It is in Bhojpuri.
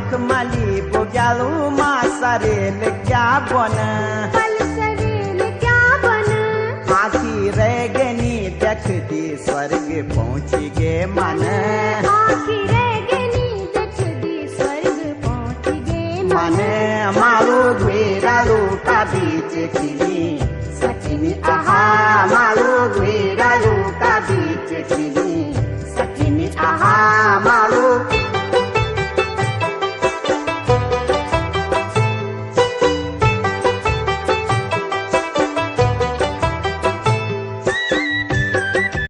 मखमली बुग्यालू माँ सरेल क्या बन पल सरेल क्या बन आखी रह गनी देखती स्वर्ग पहुँची गे मन आखी रह गनी देखती स्वर्ग पहुँच गे मन मारू घेरालू का बीच खिली